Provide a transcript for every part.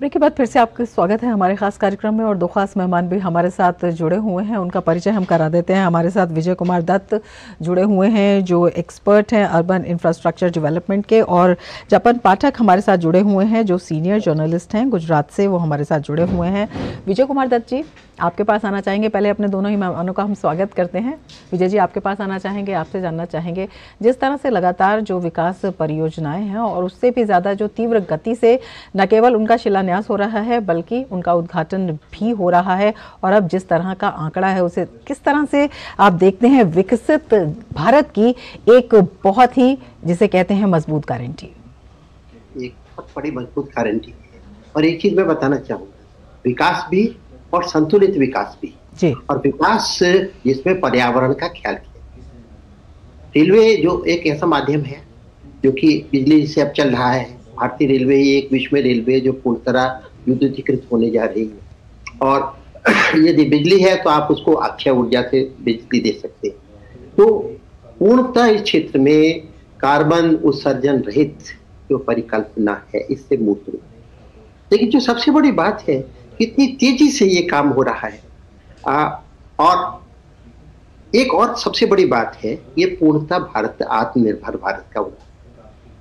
Break के बाद फिर से आपका स्वागत है हमारे खास कार्यक्रम में और दो खास मेहमान भी हमारे साथ जुड़े हुए हैं। उनका परिचय हम करा देते हैं। हमारे साथ विजय कुमार दत्त जुड़े हुए हैं जो एक्सपर्ट हैं अर्बन इंफ्रास्ट्रक्चर डेवलपमेंट के, और जपन पाठक हमारे साथ जुड़े हुए हैं जो सीनियर जर्नलिस्ट हैं गुजरात से, वो हमारे साथ जुड़े हुए हैं। विजय कुमार दत्त जी, आपके पास आना चाहेंगे। पहले अपने दोनों ही मेहमानों का हम स्वागत करते हैं। विजय जी, आपके पास आना चाहेंगे, आपसे जानना चाहेंगे जिस तरह से लगातार जो विकास परियोजनाएं हैं और उससे भी ज़्यादा जो तीव्र गति से न केवल उनका शिलान्यास हो रहा है बल्कि उनका उद्घाटन भी हो रहा है, और अब जिस तरह का आंकड़ा है उसे किस तरह से आप देखते हैं विकसित भारत की एक बहुत ही जिसे कहते हैं मजबूत गारंटी? एक बहुत बड़ी मजबूत गारंटी है। और एक चीज मैं बताना चाहूंगा, विकास भी और संतुलित विकास भी जी। और विकास जिसमें पर्यावरण का ख्याल किया। रेलवे जो एक ऐसा माध्यम है जो कि बिजली से अब चल रहा है। भारतीय रेलवे ही एक विश्व में रेलवे जो पूर्ण तरह विद्युतीकृत होने जा रही है, और यदि बिजली है तो आप उसको अक्षय ऊर्जा से बिजली दे सकते हैं। तो पूर्णतः इस क्षेत्र में कार्बन उत्सर्जन रहित जो परिकल्पना है इससे मुक्त रूप। लेकिन जो सबसे बड़ी बात है, कितनी तेजी से ये काम हो रहा है। और एक और सबसे बड़ी बात है, ये पूर्णतः भारत आत्मनिर्भर भारत का होगा।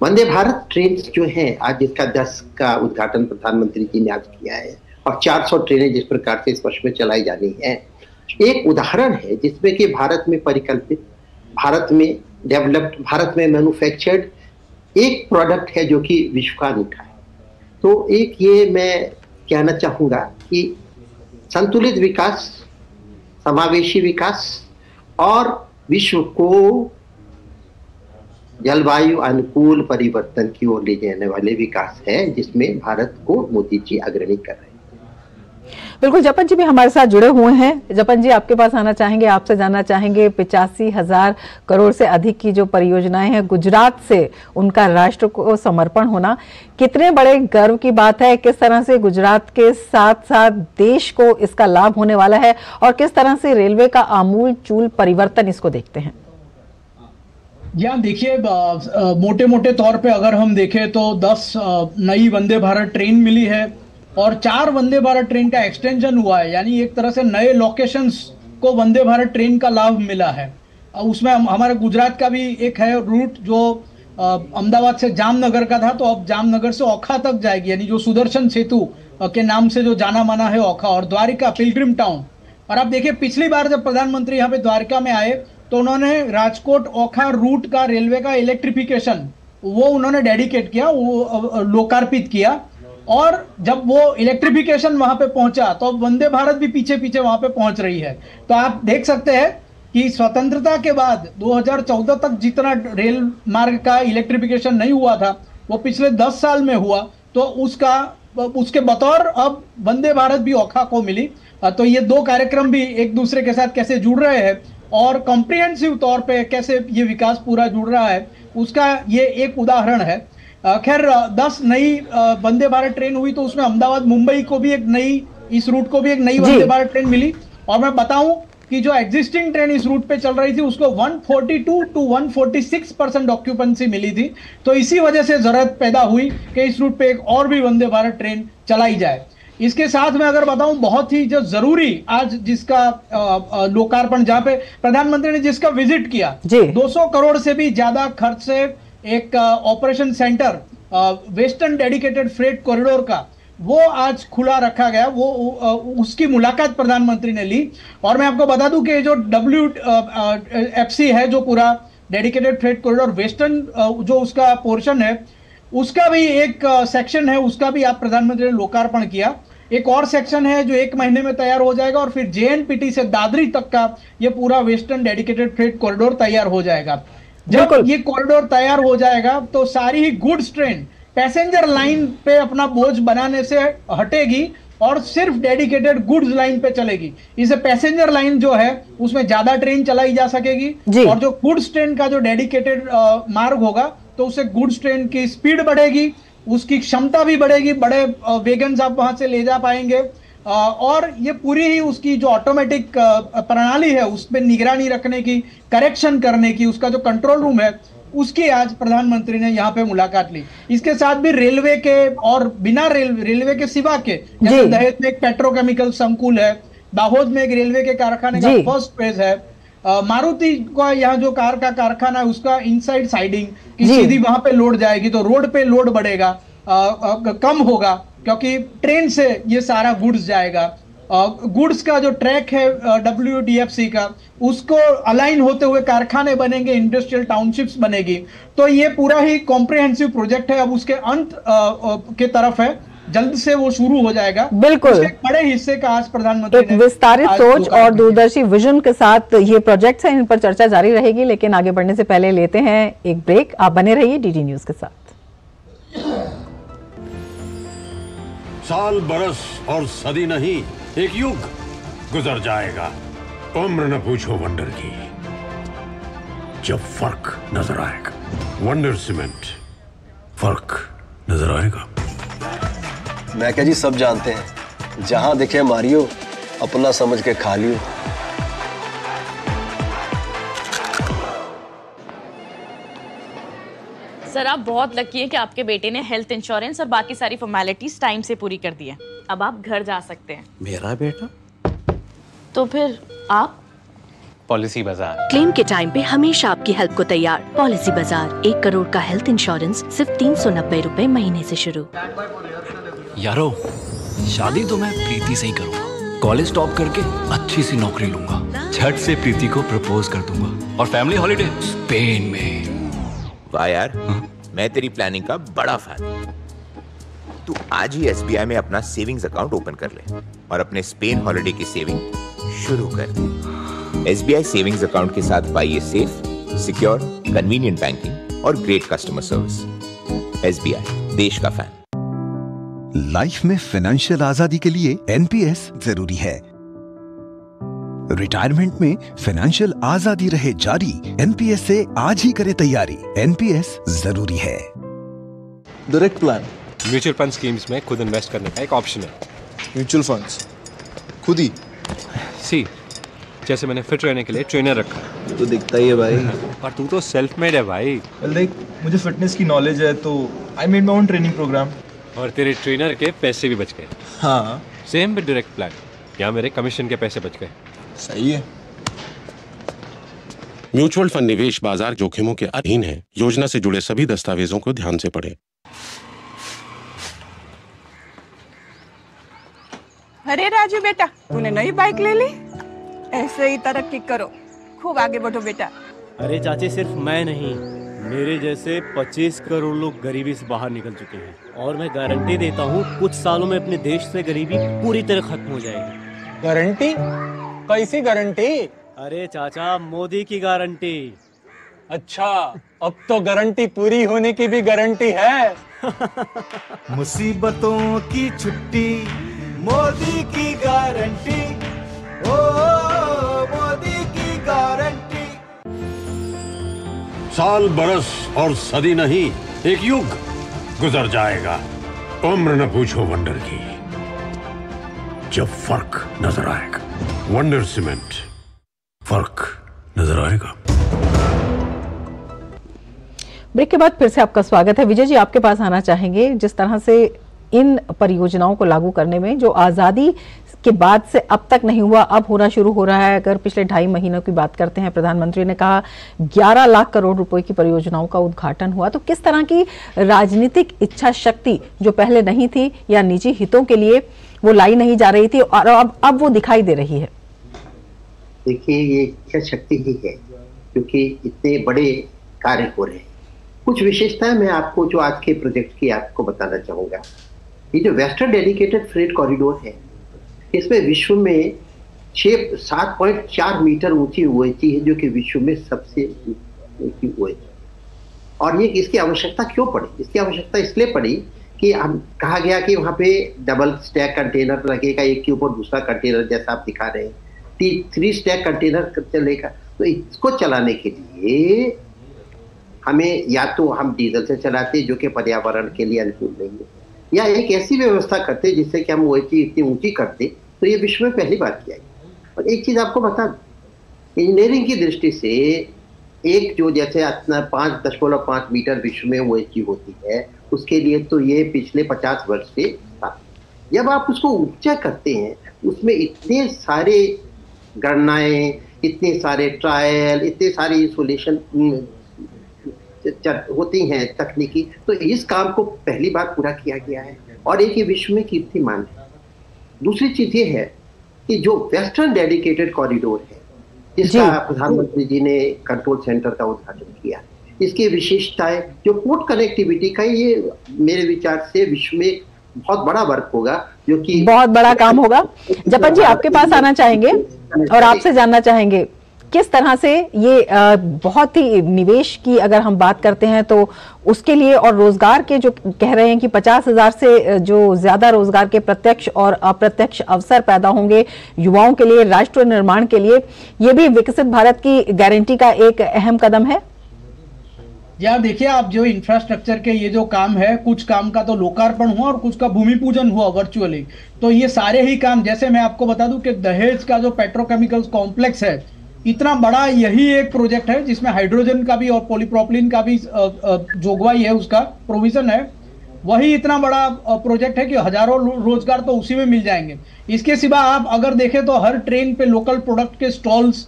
वंदे भारत ट्रेन जो है आज जिसका 10 का उद्घाटन प्रधानमंत्री जी ने आज किया है, और 400 ट्रेनें जिस प्रकार से इस वर्ष में चलाई जानी है, एक उदाहरण है जिसमें कि भारत में परिकल्पित, भारत में डेवलप्ड, भारत में मैन्युफैक्चर्ड एक प्रोडक्ट है जो कि विश्व का अनूठा है। तो एक ये मैं कहना चाहूंगा कि संतुलित विकास, समावेशी विकास और विश्व को जलवायु अनुकूल परिवर्तन की ओर ले जाने वाले विकास है जिसमें भारत को मोदी जी अग्रणी कर रहे हैं। बिल्कुल, जपन जी भी हमारे साथ जुड़े हुए हैं। जपन जी, आपके पास आना चाहेंगे, आपसे जानना चाहेंगे 85,000 करोड़ से अधिक की जो परियोजनाएं हैं गुजरात से उनका राष्ट्र को समर्पण होना कितने बड़े गर्व की बात है। किस तरह से गुजरात के साथ साथ देश को इसका लाभ होने वाला है और किस तरह से रेलवे का आमूल चूल परिवर्तन इसको देखते हैं? या देखिए, मोटे मोटे तौर पे अगर हम देखें तो 10 नई वंदे भारत ट्रेन मिली है और 4 वंदे भारत ट्रेन का एक्सटेंशन हुआ है, यानी एक तरह से नए लोकेशंस को वंदे भारत ट्रेन का लाभ मिला है। उसमें हमारे गुजरात का भी एक है रूट जो अहमदाबाद से जामनगर का था, तो अब जामनगर से ओखा तक जाएगी, यानी जो सुदर्शन सेतु के नाम से जो जाना माना है ओखा, और द्वारिका पिलग्रिम टाउन। और आप देखिए, पिछली बार जब प्रधानमंत्री यहाँ पे द्वारिका में आए तो उन्होंने राजकोट ओखा रूट का रेलवे का इलेक्ट्रिफिकेशन वो उन्होंने डेडिकेट किया, वो लोकार्पित किया। और जब वो इलेक्ट्रिफिकेशन वहां पे पहुंचा तो अब वंदे भारत भी पीछे पीछे वहां पे पहुंच रही है। तो आप देख सकते हैं कि स्वतंत्रता के बाद 2014 तक जितना रेल मार्ग का इलेक्ट्रिफिकेशन नहीं हुआ था वो पिछले 10 साल में हुआ, तो उसके बतौर अब वंदे भारत भी ओखा को मिली। तो ये दो कार्यक्रम भी एक दूसरे के साथ कैसे जुड़ रहे हैं और कॉम्प्रिहेंसिव तौर पे कैसे ये विकास पूरा जुड़ रहा है, उसका ये एक उदाहरण है। खैर 10 नई वंदे भारत ट्रेन हुई तो उसमें अहमदाबाद मुंबई को भी एक नई, इस रूट को भी एक नई वंदे भारत ट्रेन मिली। और मैं बताऊं कि जो एग्जिस्टिंग ट्रेन इस रूट पे चल रही थी उसको 142 to 146% ऑक्यूपेंसी मिली थी। तो इसी वजह से जरूरत पैदा हुई कि इस रूट पे एक और भी वंदे भारत ट्रेन चलाई जाए। इसके साथ में अगर बताऊं, बहुत ही जो जरूरी आज जिसका लोकार्पण, जहां पे प्रधानमंत्री ने जिसका विजिट किया, 200 करोड़ से भी ज्यादा खर्च से एक operation centre western dedicated freight corridor का, वो आज खुला रखा गया। वो उसकी मुलाकात प्रधानमंत्री ने ली। और मैं आपको बता दूं कि जो WFC है, जो पूरा डेडिकेटेड फ्रेट कॉरिडोर वेस्टर्न जो उसका पोर्शन है, उसका भी एक सेक्शन है, उसका भी आप प्रधानमंत्री ने लोकार्पण किया। एक और सेक्शन है जो 1 महीने में तैयार हो जाएगा और फिर JNPT से दादरी तक का ये पूरा वेस्टर्न डेडिकेटेड फ्रेट कॉरिडोर तैयार हो जाएगा। जब ये कॉरिडोर तैयार हो जाएगा तो सारी ही गुड्स ट्रेन पैसेंजर लाइन पे अपना बोझ बनाने से हटेगी और सिर्फ डेडिकेटेड गुड्स लाइन पे चलेगी। इसे पैसेंजर लाइन जो है उसमें ज्यादा ट्रेन चलाई जा सकेगी, और जो गुड्स ट्रेन का जो डेडिकेटेड मार्ग होगा तो उससे गुड्स ट्रेन की स्पीड बढ़ेगी, उसकी क्षमता भी बढ़ेगी, बड़े वेगन्स आप वहां से ले जा पाएंगे। और ये पूरी ही उसकी जो ऑटोमेटिक प्रणाली है उसमें निगरानी रखने की, करेक्शन करने की, उसका जो कंट्रोल रूम है उसकी आज प्रधानमंत्री ने यहाँ पे मुलाकात ली। इसके साथ भी रेलवे के और बिना रेलवे के सिवा के, जैसे दहेज में एक पेट्रोकेमिकल संकुल है, दाहोद में एक रेलवे के कारखाने का फर्स्ट फेज है, मारुति का यहाँ जो कार का कारखाना है उसका इनसाइड साइडिंग की सीधी वहां पे लोड जाएगी, तो रोड पे लोड बढ़ेगा, कम होगा, क्योंकि ट्रेन से ये सारा गुड्स जाएगा। गुड्स का जो ट्रैक है WDFC का, उसको अलाइन होते हुए कारखाने बनेंगे, इंडस्ट्रियल टाउनशिप्स बनेगी। तो ये पूरा ही कॉम्प्रिहेंसिव प्रोजेक्ट है, अब उसके अंत के तरफ है, जल्द से वो शुरू हो जाएगा। बिल्कुल, एक बड़े हिस्से का आज प्रधानमंत्री ने विस्तारित सोच और दूरदर्शी विजन के साथ ये प्रोजेक्ट्स हैं, इन पर चर्चा जारी रहेगी। लेकिन आगे बढ़ने से पहले लेते हैं एक ब्रेक। आप बने रहिए DD न्यूज के साथ। साल, बरस और सदी नहीं, एक युग गुजर जाएगा, उम्र न पूछो वंडर की, जब फर्क नजर आएगा। वंडर सीमेंट, फर्क नजर आएगा। मैं क्या जी, सब जानते हैं, जहां दिखे मारियो, अपना समझ के खा लियो। सर, आप बहुत लकी है कि आपके बेटे ने हेल्थ इंश्योरेंस और बाकी सारी फॉर्मेलिटीज टाइम से पूरी कर दी है। अब आप घर जा सकते हैं। मेरा बेटा? तो फिर आप? पॉलिसी बाजार। क्लेम के टाइम पे हमेशा आपकी हेल्प को तैयार। पॉलिसी बाजार, 1 करोड़ का हेल्थ इंश्योरेंस सिर्फ 390 रुपए महीने से शुरू। यारो, शादी तो मैं प्रीति से ही करूंगा। कॉलेज टॉप करके अच्छी सी नौकरी लूंगा, झट से प्रीति को प्रपोज कर दूंगा और फैमिली हॉलिडे स्पेन में। वाह यार, मैं तेरी प्लानिंग का बड़ा फैन। तू आज ही SBI में अपना सेविंग्स अकाउंट ओपन कर ले और अपने स्पेन हॉलिडे की सेविंग शुरू कर दे। SBI सेविंग्स अकाउंट के साथ पाइए सेफ, सिक्योर, कन्वीनियंट बैंकिंग और ग्रेट कस्टमर सर्विस। SBI, देश का फैन। लाइफ में फाइनेंशियल आजादी के लिए NPS जरूरी है। रिटायरमेंट में फाइनेंशियल आजादी रहे जारी, NPS से आज ही करे तैयारी। NPS जरूरी है। Direct plan mutual fund schemes में खुद इन्वेस्ट करने का एक ऑप्शन है। म्यूचुअल फंड्स खुद ही? सी, जैसे मैंने फिट रहने के लिए ट्रेनर रखा है। तो दिखता ही है भाई। पर तू तो सेल्फ मेड है भाई। लाइक मुझे फिटनेस की नॉलेज है, तो I made my own training programme. और तेरे ट्रेनर के पैसे भी बच गए। हाँ, सेम विद डायरेक्ट प्लान, यहाँ मेरे कमीशन के पैसे बच गए। सही है। म्यूचुअल फंड निवेश बाजार जोखिमों के अधीन है। योजना से जुड़े सभी दस्तावेजों को ध्यान से पढ़ें। अरे राजू बेटा, तूने नई बाइक ले ली? ऐसे ही तरक्की करो, खूब आगे बढ़ो बेटा। अरे चाची, सिर्फ मैं नहीं, मेरे जैसे 25 करोड़ लोग गरीबी से बाहर निकल चुके हैं, और मैं गारंटी देता हूँ कुछ सालों में अपने देश से गरीबी पूरी तरह खत्म हो जाएगी। गारंटी? कैसी गारंटी? अरे चाचा, मोदी की गारंटी। अच्छा, अब तो गारंटी पूरी होने की भी गारंटी है। मुसीबतों की छुट्टी, मोदी की गारंटी, ओ मोदी की गारंटी। साल, बरस और सदी नहीं, एक युग गुजर जाएगा, उम्र न पूछो वंडर की, जब फर्क नजर आएगा। वंडर सीमेंट, फर्क नजर आएगा। ब्रेक के बाद फिर से आपका स्वागत है। विजय जी, आपके पास आना चाहेंगे। जिस तरह से इन परियोजनाओं को लागू करने में जो आजादी के बाद से अब तक नहीं हुआ, अब होना शुरू हो रहा है। अगर पिछले 2.5 महीनों की बात करते हैं, प्रधानमंत्री ने कहा 11 लाख करोड़ रुपए की परियोजनाओं का उद्घाटन हुआ। तो किस तरह की राजनीतिक इच्छा शक्ति जो पहले नहीं थी या निजी हितों के लिए वो लाई नहीं जा रही थी, और अब वो दिखाई दे रही है? देखिए, ये इच्छा शक्ति ही है, क्योंकि इतने बड़े कार्य हो रहे हैं। कुछ विशेषताएं मैं आपको जो आज के प्रोजेक्ट की आपको बताना चाहूंगा। ये जो वेस्टर्न डेडिकेटेड फ्रेट कॉरिडोर है, इसमें विश्व में 7.4 मीटर ऊंची ओएची है, जो कि विश्व में सबसे ऊंची ओएची। और ये इसकी आवश्यकता क्यों पड़ी? इसकी आवश्यकता इसलिए पड़ी कि हम कहा गया कि वहाँ पे डबल स्टैक कंटेनर लगेगा, एक के ऊपर दूसरा कंटेनर, जैसा आप दिखा रहे हैं, 3 स्टैक कंटेनर चलेगा। तो इसको चलाने के लिए हमें या तो हम डीजल से चलाते, जो कि पर्यावरण के लिए अनुकूल नहीं है, या एक ऐसी व्यवस्था करते जिससे कि हम ओएची इतनी ऊंची करते। तो ये विश्व में पहली बार किया है। और एक चीज आपको बता दूं, इंजीनियरिंग की दृष्टि से एक जो जैसे 5.5 मीटर विश्व में वो अचीव होती है, उसके लिए तो ये पिछले 50 वर्ष से था। जब आप उसको ऊंचा करते हैं, उसमें इतने सारे गणनाएं, इतने सारे ट्रायल, इतने सारे इंसुलेशन होती हैं तकनीकी, तो इस काम को पहली बार पूरा किया गया है और एक ये विश्व में कीर्तिमान है। दूसरी चीज ये है कि जो वेस्टर्न डेडिकेटेड कॉरिडोर है, जिसका प्रधानमंत्री जी ने कंट्रोल सेंटर का उद्घाटन किया, इसकी विशेषताएं, जो पोर्ट कनेक्टिविटी का, ये मेरे विचार से विश्व में बहुत बड़ा वर्क होगा, जो कि बहुत बड़ा काम होगा। जपन जी, आपके पास आना चाहेंगे और आपसे जानना चाहेंगे किस तरह से ये बहुत ही निवेश की अगर हम बात करते हैं तो उसके लिए, और रोजगार के जो कह रहे हैं कि 50,000 से जो ज्यादा रोजगार के प्रत्यक्ष और अप्रत्यक्ष अवसर पैदा होंगे युवाओं के लिए, राष्ट्र निर्माण के लिए, ये भी विकसित भारत की गारंटी का एक अहम कदम है। यार देखिए, आप जो इंफ्रास्ट्रक्चर के ये जो काम है, कुछ काम का तो लोकार्पण हुआ और कुछ का भूमि पूजन हुआ वर्चुअली, तो ये सारे ही काम, जैसे मैं आपको बता दूं कि दहेज का जो पेट्रोकेमिकल्स कॉम्प्लेक्स है, इतना बड़ा यही एक प्रोजेक्ट है जिसमें हाइड्रोजन का भी और पॉलीप्रोपिलीन का भी जोगवाई है, उसका प्रोविजन है। वही इतना बड़ा प्रोजेक्ट है कि हजारों रोजगार तो उसी में मिल जाएंगे। इसके सिवा आप अगर देखें तो हर ट्रेन पे लोकल प्रोडक्ट के स्टॉल्स,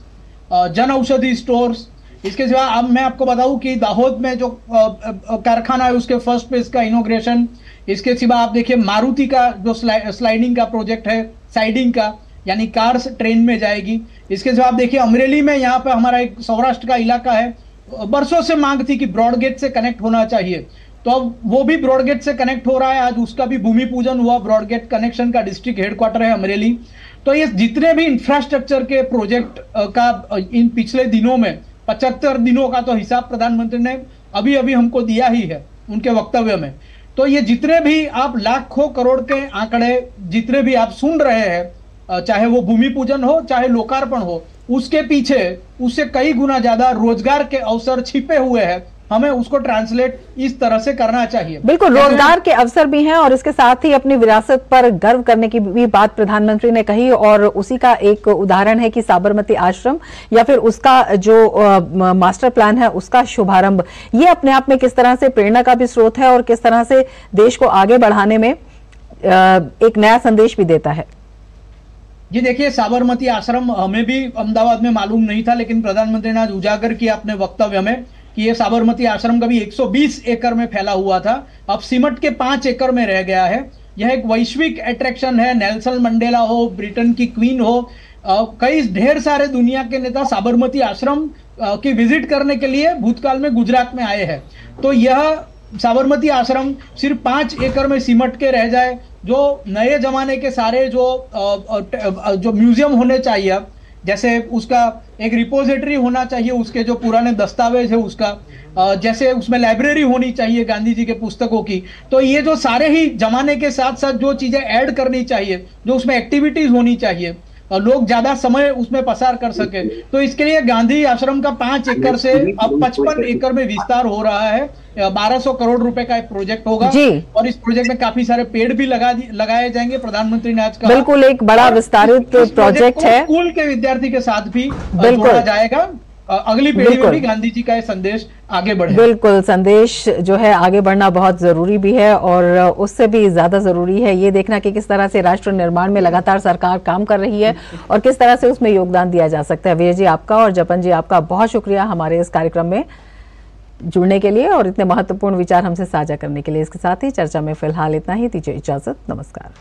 जन औषधि स्टोर्स, इसके सिवा अब मैं आपको बताऊं कि दाहोद में जो कारखाना है उसके फर्स्ट फेज का इनॉग्रेशन, इसके सिवा आप देखिए मारुति का जो स्लाइडिंग का प्रोजेक्ट है, साइडिंग का, यानी कार्स ट्रेन में जाएगी। इसके सिवा आप देखिए अमरेली में, यहाँ पे हमारा एक सौराष्ट्र का इलाका है, बरसों से मांग थी कि ब्रॉडगेज से कनेक्ट होना चाहिए, तो अब वो भी ब्रॉडगेज से कनेक्ट हो रहा है। आज उसका भी भूमि पूजन हुआ। ब्रॉडगेज कनेक्शन का डिस्ट्रिक्ट हेडक्वार्टर है अमरेली। तो ये जितने भी इंफ्रास्ट्रक्चर के प्रोजेक्ट का इन पिछले दिनों में 75 दिनों का तो हिसाब प्रधानमंत्री ने अभी अभी हमको दिया ही है उनके वक्तव्य में। तो ये जितने भी आप लाखों करोड़ के आंकड़े जितने भी आप सुन रहे हैं, चाहे वो भूमि पूजन हो चाहे लोकार्पण हो, उसके पीछे उससे कई गुना ज्यादा रोजगार के अवसर छिपे हुए हैं। हमें उसको ट्रांसलेट इस तरह से करना चाहिए। बिल्कुल, रोजगार के अवसर भी हैं और इसके साथ ही अपनी विरासत पर गर्व करने की भी बात प्रधानमंत्री ने कही, और उसी का एक उदाहरण है कि साबरमती आश्रम या फिर उसका जो मास्टर प्लान है उसका शुभारंभ, ये अपने आप में किस तरह से प्रेरणा का भी स्रोत है और किस तरह से देश को आगे बढ़ाने में एक नया संदेश भी देता है। जी देखिए, साबरमती आश्रम हमें भी अहमदाबाद में मालूम नहीं था, लेकिन प्रधानमंत्री ने आज उजागर किया अपने वक्तव्य में कि ये साबरमती आश्रम कभी 120 एकड़ में फैला हुआ था, अब सिमट के 5 एकड़ में रह गया है। यह एक वैश्विक अट्रैक्शन है। नेल्सन मंडेला हो, ब्रिटेन की क्वीन हो, कई ढेर सारे दुनिया के नेता साबरमती आश्रम की विजिट करने के लिए भूतकाल में गुजरात में आए हैं। तो यह साबरमती आश्रम सिर्फ 5 एकड़ में सिमट के रह जाए, जो नए जमाने के सारे जो म्यूजियम होने चाहिए, जैसे उसका एक रिपोजिटरी होना चाहिए, उसके जो पुराने दस्तावेज है उसका, जैसे उसमें लाइब्रेरी होनी चाहिए गांधी जी के पुस्तकों की, तो ये जो सारे ही जमाने के साथ साथ जो चीजें ऐड करनी चाहिए, जो उसमें एक्टिविटीज होनी चाहिए, लोग ज्यादा समय उसमें पसार कर सके, तो इसके लिए गांधी आश्रम का 5 एकड़ से अब 55 एकड़ में विस्तार हो रहा है। 1200 करोड़ रुपए का एक प्रोजेक्ट होगा और इस प्रोजेक्ट में काफी सारे पेड़ भी लगाए जाएंगे। प्रधानमंत्री ने आज कहा बिल्कुल एक बड़ा विस्तारित प्रोजेक्ट है। स्कूल के विद्यार्थी के साथ भी जोड़ा जाएगा। अगली पीढ़ी में भी गांधी जी का ये संदेश आगे बढ़े। बिल्कुल, संदेश जो है आगे बढ़ना बहुत जरूरी भी है और उससे भी ज्यादा जरूरी है ये देखना कि किस तरह से राष्ट्र निर्माण में लगातार सरकार काम कर रही है और किस तरह से उसमें योगदान दिया जा सकता है। विजय जी आपका और जपन जी आपका बहुत शुक्रिया हमारे इस कार्यक्रम में जुड़ने के लिए और इतने महत्वपूर्ण विचार हमसे साझा करने के लिए। इसके साथ ही चर्चा में फिलहाल इतना ही। दीजिए इजाजत, नमस्कार।